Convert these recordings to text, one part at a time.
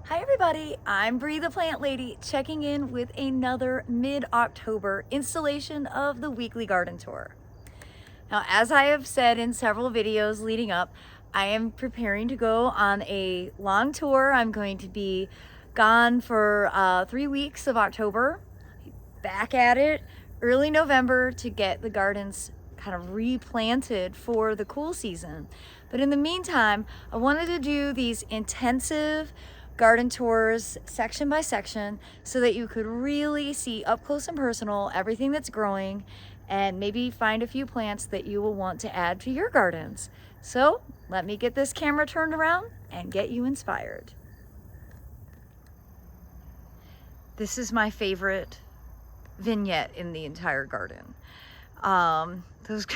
Hi everybody, I'm Bree the Plant Lady checking in with another mid-October installation of the weekly garden tour. Now, as I have said in several videos leading up, I am preparing to go on a long tour. I'm going to be gone for 3 weeks of October, back at it early November to get the gardens kind of replanted for the cool season. But in the meantime, I wanted to do these intensive garden tours section by section so that you could really see up close and personal everything that's growing and maybe find a few plants that you will want to add to your gardens. So let me get this camera turned around and get you inspired. This is my favorite vignette in the entire garden. Those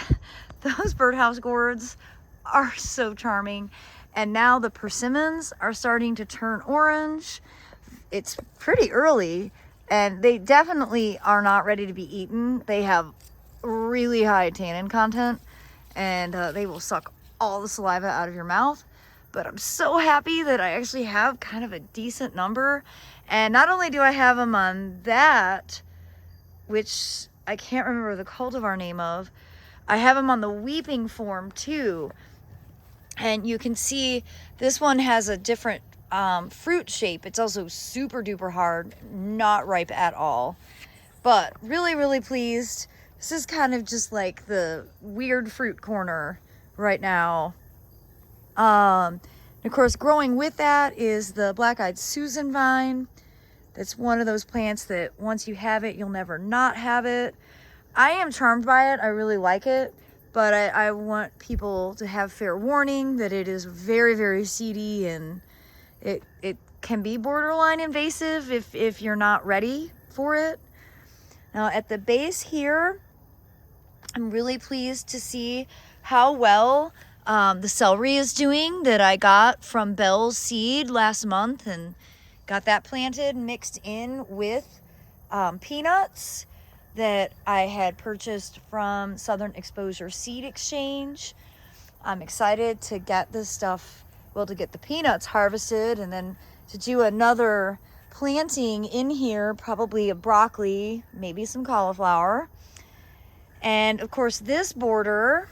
birdhouse gourds are so charming. And now the persimmons are starting to turn orange. It's pretty early and they definitely are not ready to be eaten. They have really high tannin content and they will suck all the saliva out of your mouth. But I'm so happy that I actually have kind of a decent number. And not only do I have them on that, which I can't remember the cultivar name of, I have them on the weeping form too. And you can see this one has a different fruit shape. It's also super duper hard, not ripe at all. But really, really pleased. This is kind of just like the weird fruit corner right now. And of course, growing with that is the black-eyed Susan vine. That's one of those plants that once you have it, you'll never not have it. I am charmed by it. I really like it. But I want people to have fair warning that it is very, very seedy and it can be borderline invasive if you're not ready for it. Now at the base here, I'm really pleased to see how well the celery is doing that I got from Bell's Seed last month and got that planted mixed in with peanuts that I had purchased from Southern Exposure Seed Exchange. I'm excited to get this stuff, well, to get the peanuts harvested and then to do another planting in here, probably a broccoli, maybe some cauliflower. And of course this border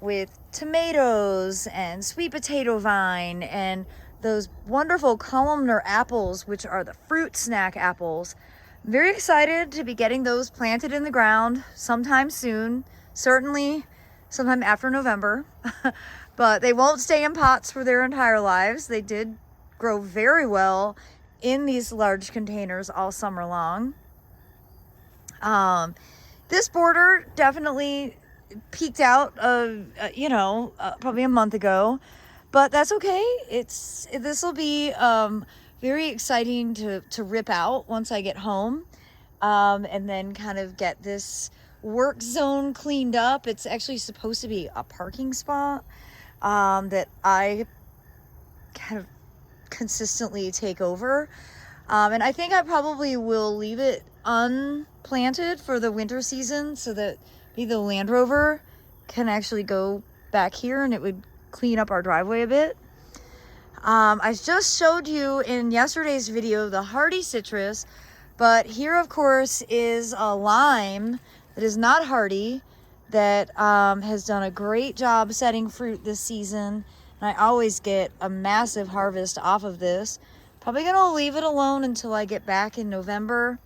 with tomatoes and sweet potato vine and those wonderful columnar apples, which are the fruit snack apples. Very excited to be getting those planted in the ground sometime soon, certainly sometime after November, but they won't stay in pots for their entire lives. They did grow very well in these large containers all summer long. This border definitely peaked out, probably a month ago, but that's okay. This will be very exciting to rip out once I get home, and then kind of get this work zone cleaned up. It's actually supposed to be a parking spot that I kind of consistently take over, and I think I probably will leave it unplanted for the winter season so that maybe the Land Rover can actually go back here and it would clean up our driveway a bit. I just showed you in yesterday's video the hardy citrus, but here of course is a lime that is not hardy that has done a great job setting fruit this season, and I always get a massive harvest off of this. Probably gonna leave it alone until I get back in November,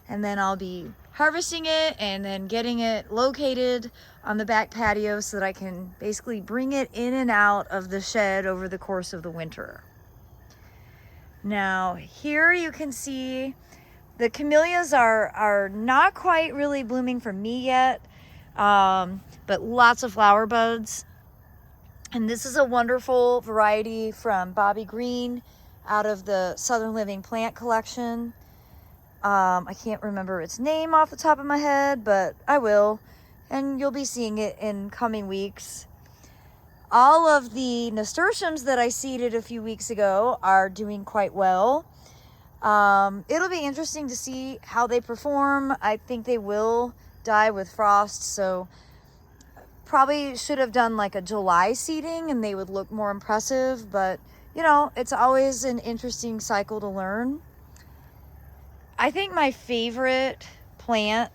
and then I'll be harvesting it and then getting it located on the back patio so that I can basically bring it in and out of the shed over the course of the winter. Now here you can see the camellias are not quite really blooming for me yet, but lots of flower buds. And this is a wonderful variety from Bobby Green out of the Southern Living Plant Collection. I can't remember its name off the top of my head, but I will, and you'll be seeing it in coming weeks. All of the nasturtiums that I seeded a few weeks ago are doing quite well. It'll be interesting to see how they perform. I think they will die with frost, so probably should have done like a July seeding and they would look more impressive, but you know, it's always an interesting cycle to learn. I think my favorite plant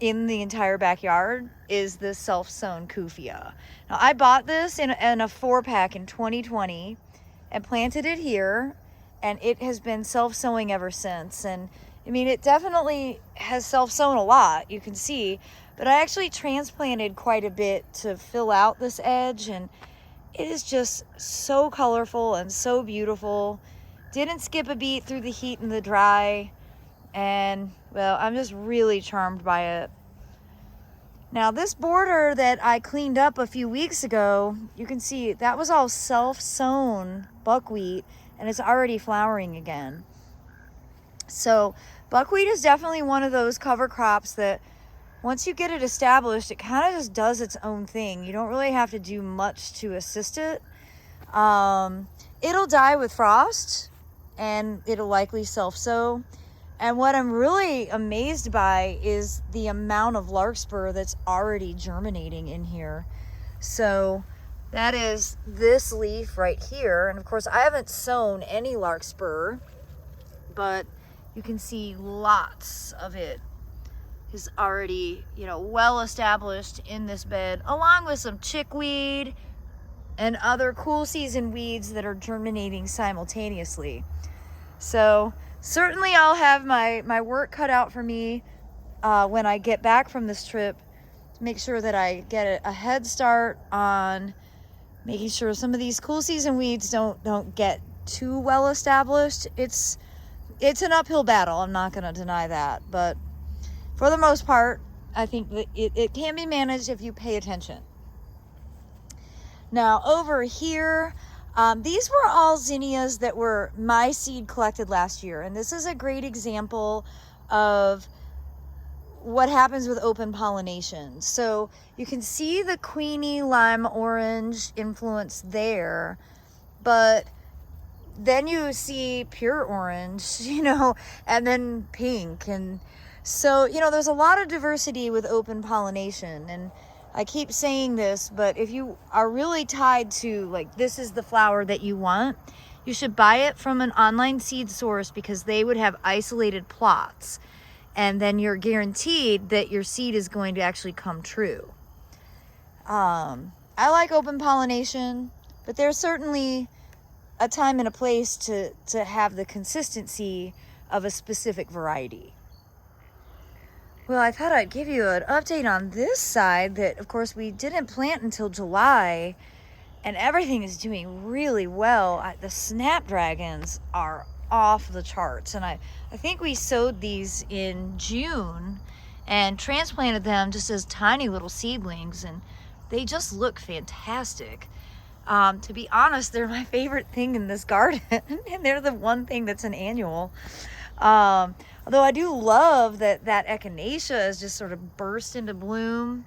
in the entire backyard is this self-sown Kufia. Now, I bought this in a 4-pack in 2020 and planted it here, and it has been self-sowing ever since. And I mean, it definitely has self-sown a lot, you can see, but I actually transplanted quite a bit to fill out this edge, and it is just so colorful and so beautiful. Didn't skip a beat through the heat and the dry, and well, I'm just really charmed by it. Now, this border that I cleaned up a few weeks ago, you can see that was all self-sown buckwheat, and it's already flowering again. So buckwheat is definitely one of those cover crops that once you get it established, it kind of just does its own thing. You don't really have to do much to assist it. It'll die with frost, and it'll likely self-sow. And what I'm really amazed by is the amount of larkspur that's already germinating in here. So that is this leaf right here. And of course, I haven't sown any larkspur, but you can see lots of it is already, you know, well established in this bed, along with some chickweed and other cool season weeds that are germinating simultaneously. So certainly I'll have my work cut out for me when I get back from this trip to make sure that I get a head start on making sure some of these cool season weeds don't get too well established. It's an uphill battle, I'm not going to deny that, but for the most part, I think that it can be managed if you pay attention. Now over here, these were all zinnias that were my seed collected last year. And this is a great example of what happens with open pollination. So you can see the queenie lime orange influence there, but then you see pure orange, you know, and then pink. And so, you know, there's a lot of diversity with open pollination. And I keep saying this, but if you are really tied to, like, this is the flower that you want, you should buy it from an online seed source, because they would have isolated plots. And then you're guaranteed that your seed is going to actually come true. I like open pollination, but there's certainly a time and a place to have the consistency of a specific variety. Well, I thought I'd give you an update on this side that, of course, we didn't plant until July, and everything is doing really well. The snapdragons are off the charts, and I think we sowed these in June and transplanted them just as tiny little seedlings, and they just look fantastic. To be honest, they're my favorite thing in this garden, and they're the one thing that's an annual. Although I do love that echinacea has just sort of burst into bloom.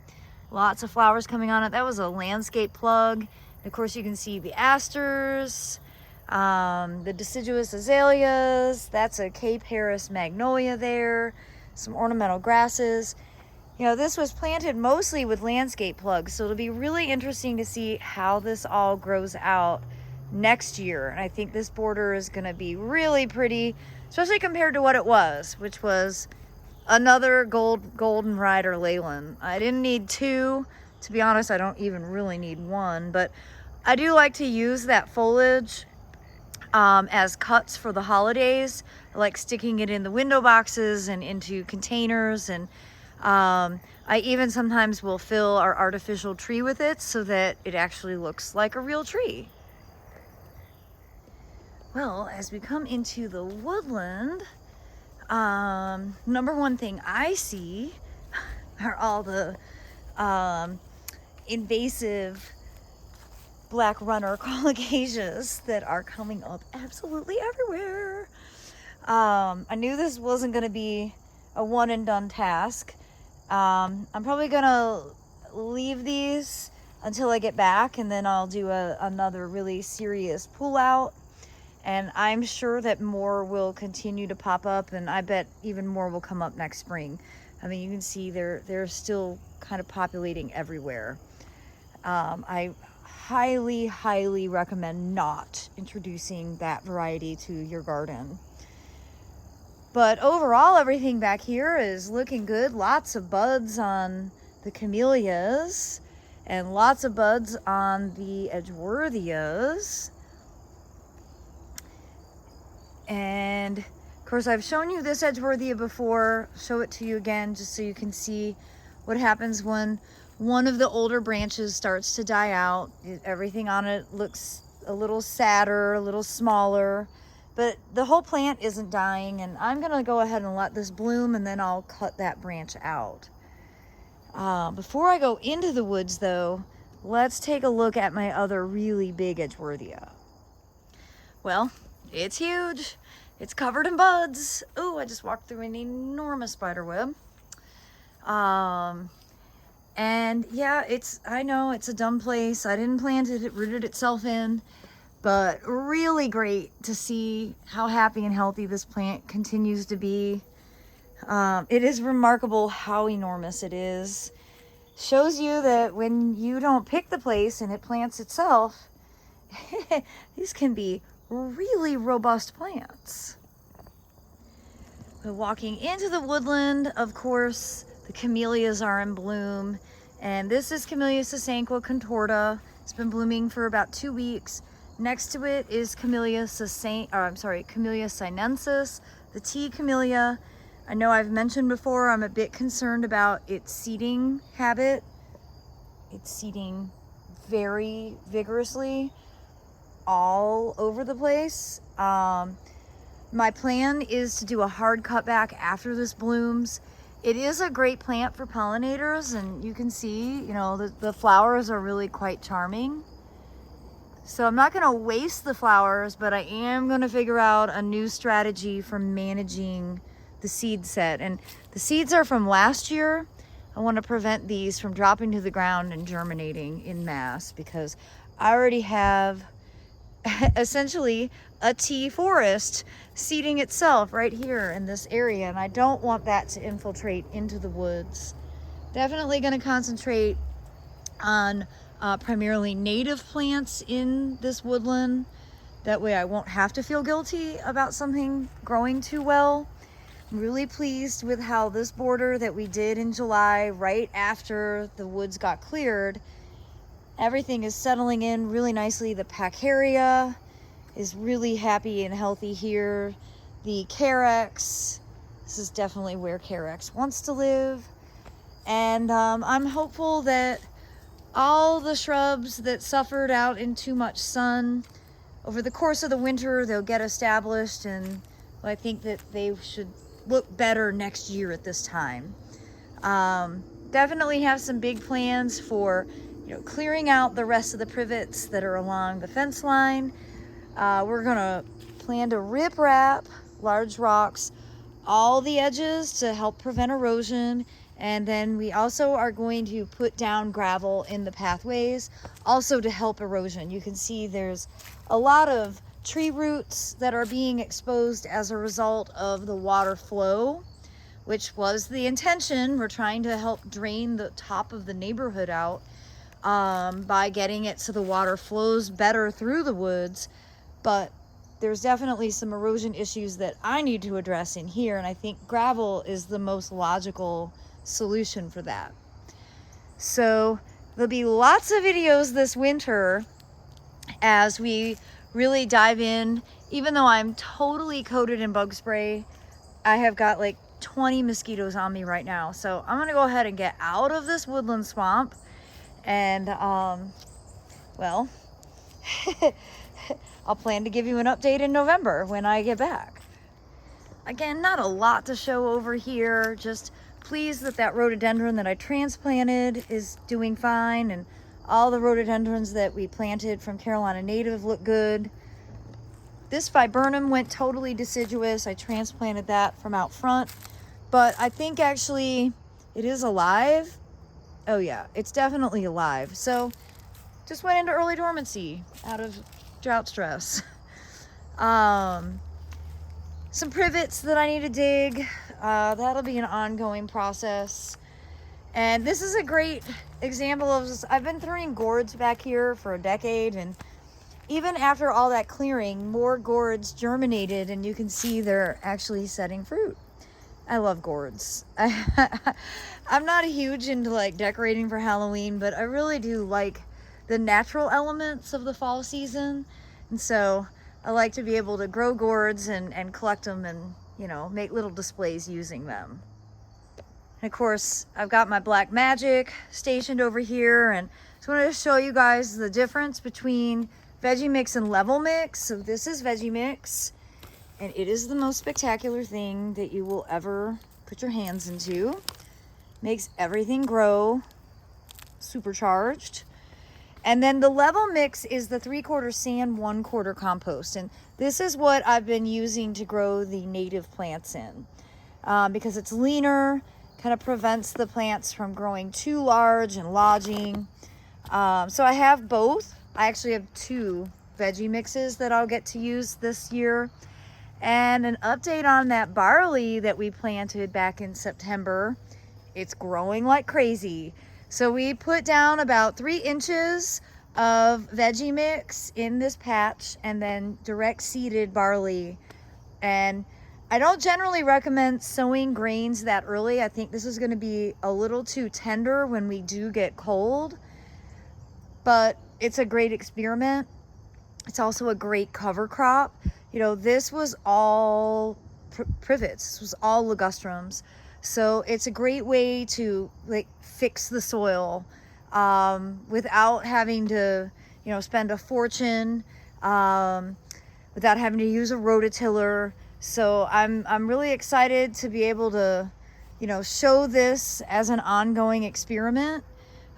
Lots of flowers coming on it. That was a landscape plug. And of course, you can see the asters, the deciduous azaleas. That's a Cape Harris magnolia there. Some ornamental grasses. You know, this was planted mostly with landscape plugs, so it'll be really interesting to see how this all grows out next year. And I think this border is going to be really pretty, especially compared to what it was, which was another golden rider Leyland. I didn't need two. To be honest, I don't even really need one, but I do like to use that foliage as cuts for the holidays. I like sticking it in the window boxes and into containers, and I even sometimes will fill our artificial tree with it so that it actually looks like a real tree. Well, as we come into the woodland, number one thing I see are all the invasive black runner colocasias that are coming up absolutely everywhere. I knew this wasn't going to be a one and done task. I'm probably going to leave these until I get back, and then I'll do another really serious pull out. And I'm sure that more will continue to pop up, and I bet even more will come up next spring. I mean, you can see they're still kind of populating everywhere. I highly, highly recommend not introducing that variety to your garden. But overall, everything back here is looking good. Lots of buds on the camellias and lots of buds on the edgeworthias. And of course, I've shown you this edgeworthia before. Show it to you again just so you can see what happens when one of the older branches starts to die out. Everything on it looks a little sadder, a little smaller, but the whole plant isn't dying, and I'm gonna go ahead and let this bloom, and then I'll cut that branch out. Before I go into the woods though, let's take a look at my other really big edgeworthia. Well, it's huge. It's covered in buds. Oh, I just walked through an enormous spider web. And yeah, I know it's a dumb place. I didn't plant it, it rooted itself in, but really great to see how happy and healthy this plant continues to be. It is remarkable how enormous it is. Shows you that when you don't pick the place and it plants itself, these can be really robust plants. But walking into the woodland, of course, the camellias are in bloom, and this is Camellia sasanqua contorta. It's been blooming for about 2 weeks. Next to it is Camellia sinensis, the tea camellia. I know I've mentioned before, I'm a bit concerned about its seeding habit. It's seeding very vigorously all over the place. My plan is to do a hard cutback after this blooms. It is a great plant for pollinators, and you can see, you know, the flowers are really quite charming. So I'm not gonna waste the flowers, but I am gonna figure out a new strategy for managing the seed set. And the seeds are from last year. I wanna prevent these from dropping to the ground and germinating in mass, because I already have essentially a tea forest seeding itself right here in this area, and I don't want that to infiltrate into the woods. Definitely going to concentrate on primarily native plants in this woodland. That way I won't have to feel guilty about something growing too well. I'm really pleased with how this border that we did in July, right after the woods got cleared, everything is settling in really nicely. The Pacaria is really happy and healthy here. The Carex, this is definitely where Carex wants to live. And I'm hopeful that all the shrubs that suffered out in too much sun, over the course of the winter, they'll get established, and I think that they should look better next year at this time. Definitely have some big plans for clearing out the rest of the privets that are along the fence line. We're gonna plan to rip wrap large rocks all the edges to help prevent erosion, and then we also are going to put down gravel in the pathways also to help erosion. You can see there's a lot of tree roots that are being exposed as a result of the water flow, which was the intention. We're trying to help drain the top of the neighborhood out by getting it so the water flows better through the woods. But there's definitely some erosion issues that I need to address in here, and I think gravel is the most logical solution for that. So there'll be lots of videos this winter as we really dive in. Even though I'm totally coated in bug spray, I have got like 20 mosquitoes on me right now. So I'm gonna go ahead and get out of this woodland swamp, and well, I'll plan to give you an update in November when I get back. Again, not a lot to show over here, just pleased that rhododendron that I transplanted is doing fine, and all the rhododendrons that we planted from Carolina Native look good. This viburnum went totally deciduous. I transplanted that from out front, but I think actually it is alive. Oh yeah, it's definitely alive. So just went into early dormancy out of drought stress. Some privets that I need to dig. That'll be an ongoing process. And this is a great example of, I've been throwing gourds back here for a decade, and even after all that clearing, more gourds germinated, and you can see they're actually setting fruit. I love gourds. I'm not huge into like decorating for Halloween, but I really do like the natural elements of the fall season. And so I like to be able to grow gourds and collect them and, you know, make little displays using them. And of course, I've got my black magic stationed over here, and just wanted to show you guys the difference between veggie mix and level mix. So this is veggie mix, and it is the most spectacular thing that you will ever put your hands into. Makes everything grow supercharged. And then the level mix is the 3/4 sand, 1/4 compost. And this is what I've been using to grow the native plants in, because it's leaner, kind of prevents the plants from growing too large and lodging. So I have both. I actually have 2 veggie mixes that I'll get to use this year. And an update on that barley that we planted back in September. It's growing like crazy. So we put down about 3 inches of veggie mix in this patch and then direct seeded barley. And I don't generally recommend sowing grains that early. I think this is going to be a little too tender when we do get cold, but it's a great experiment. It's also a great cover crop. You know, this was all privets. This was all ligustrums. So it's a great way to like fix the soil without having to, you know, spend a fortune, without having to use a rototiller. So I'm really excited to be able to, you know, show this as an ongoing experiment.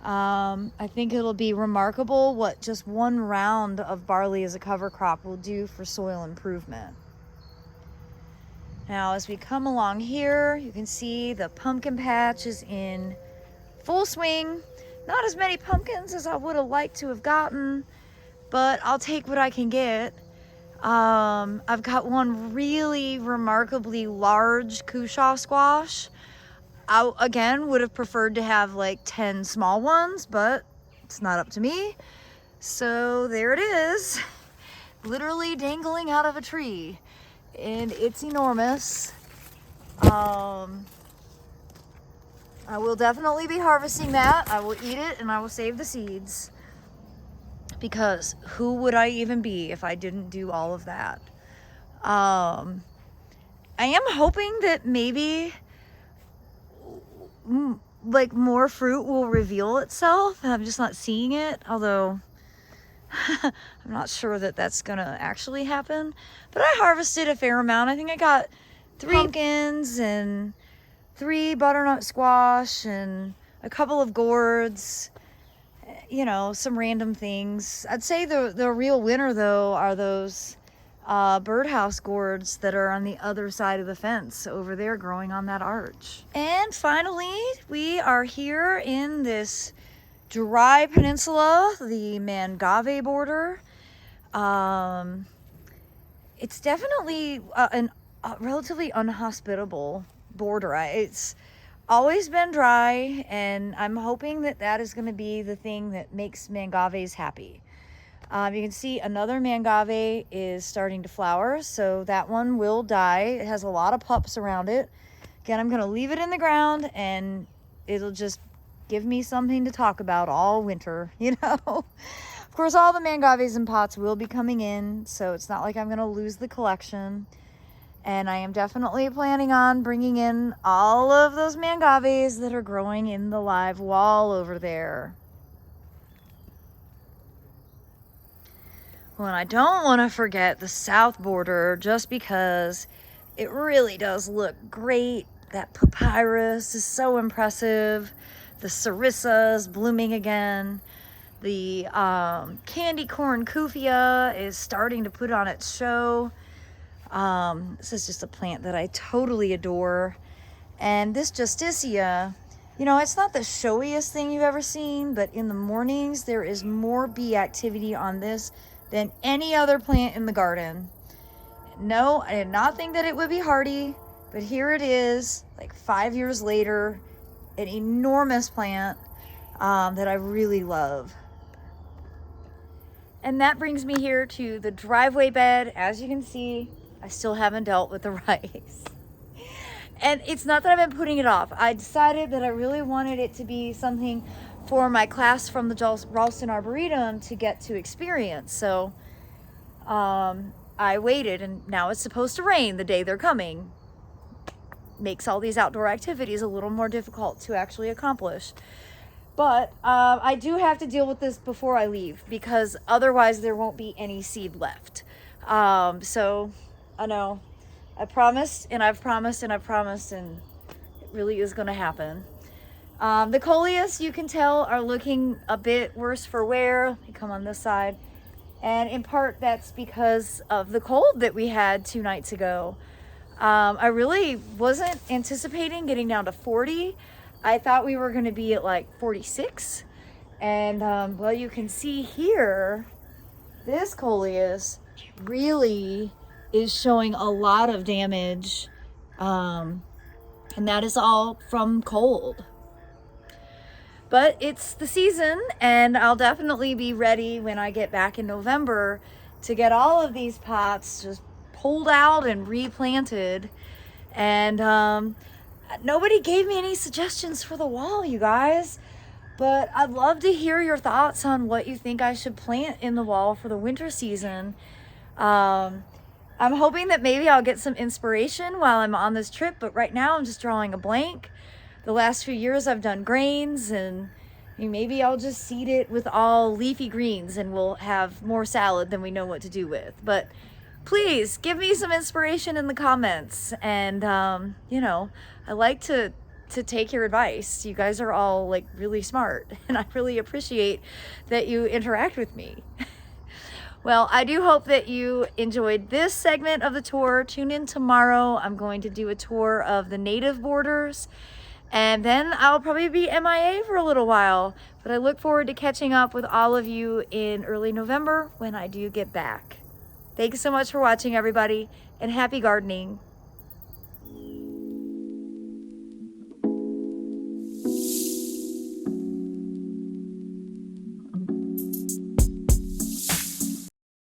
I think it'll be remarkable what just 1 round of barley as a cover crop will do for soil improvement. Now, as we come along here, you can see the pumpkin patch is in full swing. Not as many pumpkins as I would have liked to have gotten, but I'll take what I can get. I've got one really remarkably large cushaw squash. I, again, would have preferred to have like 10 small ones, but it's not up to me. So there it is, literally dangling out of a tree, and it's enormous. I will definitely be harvesting that. I will eat it and I will save the seeds, because who would I even be if I didn't do all of that? I am hoping that maybe like more fruit will reveal itself. I'm just not seeing it, although I'm not sure that that's gonna actually happen. But I harvested a fair amount. I think I got 3 pumpkins and 3 butternut squash and a couple of gourds, you know, some random things. I'd say the real winner though are those birdhouse gourds that are on the other side of the fence over there growing on that arch. And finally, we are here in this dry peninsula, the Mangave border. It's definitely a relatively unhospitable border. It's always been dry, and I'm hoping that that is going to be the thing that makes Mangaves happy. You can see another Mangave is starting to flower, so that one will die. It has a lot of pups around it. Again, I'm going to leave it in the ground, and it'll just give me something to talk about all winter, you know. Of course, all the Mangaves in pots will be coming in, so it's not like I'm going to lose the collection. And I am definitely planning on bringing in all of those Mangaves that are growing in the live wall over there. Well, and I don't want to forget the south border, just because it really does look great. That papyrus is so impressive. The sarissa is blooming again. The candy corn kufia is starting to put on its show. This is just a plant that I totally adore. And this justicia, you know, it's not the showiest thing you've ever seen, but in the mornings there is more bee activity on this than any other plant in the garden. No, I did not think that it would be hardy, but here it is, like 5 years later, an enormous plant that I really love. And that brings me here to the driveway bed. As you can see, I still haven't dealt with the rice. And it's not that I've been putting it off. I decided that I really wanted it to be something for my class from the Ralston Arboretum to get to experience. So I waited, and now it's supposed to rain the day they're coming. Makes all these outdoor activities a little more difficult to actually accomplish. But I do have to deal with this before I leave, because otherwise there won't be any seed left. So I know I promised, and I've promised, and I've promised, and it really is going to happen. The coleus, you can tell, are looking a bit worse for wear. Let me come on this side. And in part that's because of the cold that we had 2 nights ago. I really wasn't anticipating getting down to 40. I thought we were going to be at like 46. And well, you can see here, this coleus really is showing a lot of damage. And that is all from cold. But it's the season, and I'll definitely be ready when I get back in November to get all of these pots just pulled out and replanted. And nobody gave me any suggestions for the wall, you guys, but I'd love to hear your thoughts on what you think I should plant in the wall for the winter season. I'm hoping that maybe I'll get some inspiration while I'm on this trip, but right now I'm just drawing a blank. The last few years I've done grains, and maybe I'll just seed it with all leafy greens and we'll have more salad than we know what to do with. But please give me some inspiration in the comments. And you know, I like to take your advice. You guys are all like really smart, and I really appreciate that you interact with me. Well, I do hope that you enjoyed this segment of the tour. Tune in tomorrow. I'm going to do a tour of the native borders, and then I'll probably be MIA for a little while. But I look forward to catching up with all of you in early November when I do get back. Thanks so much for watching, everybody, and happy gardening.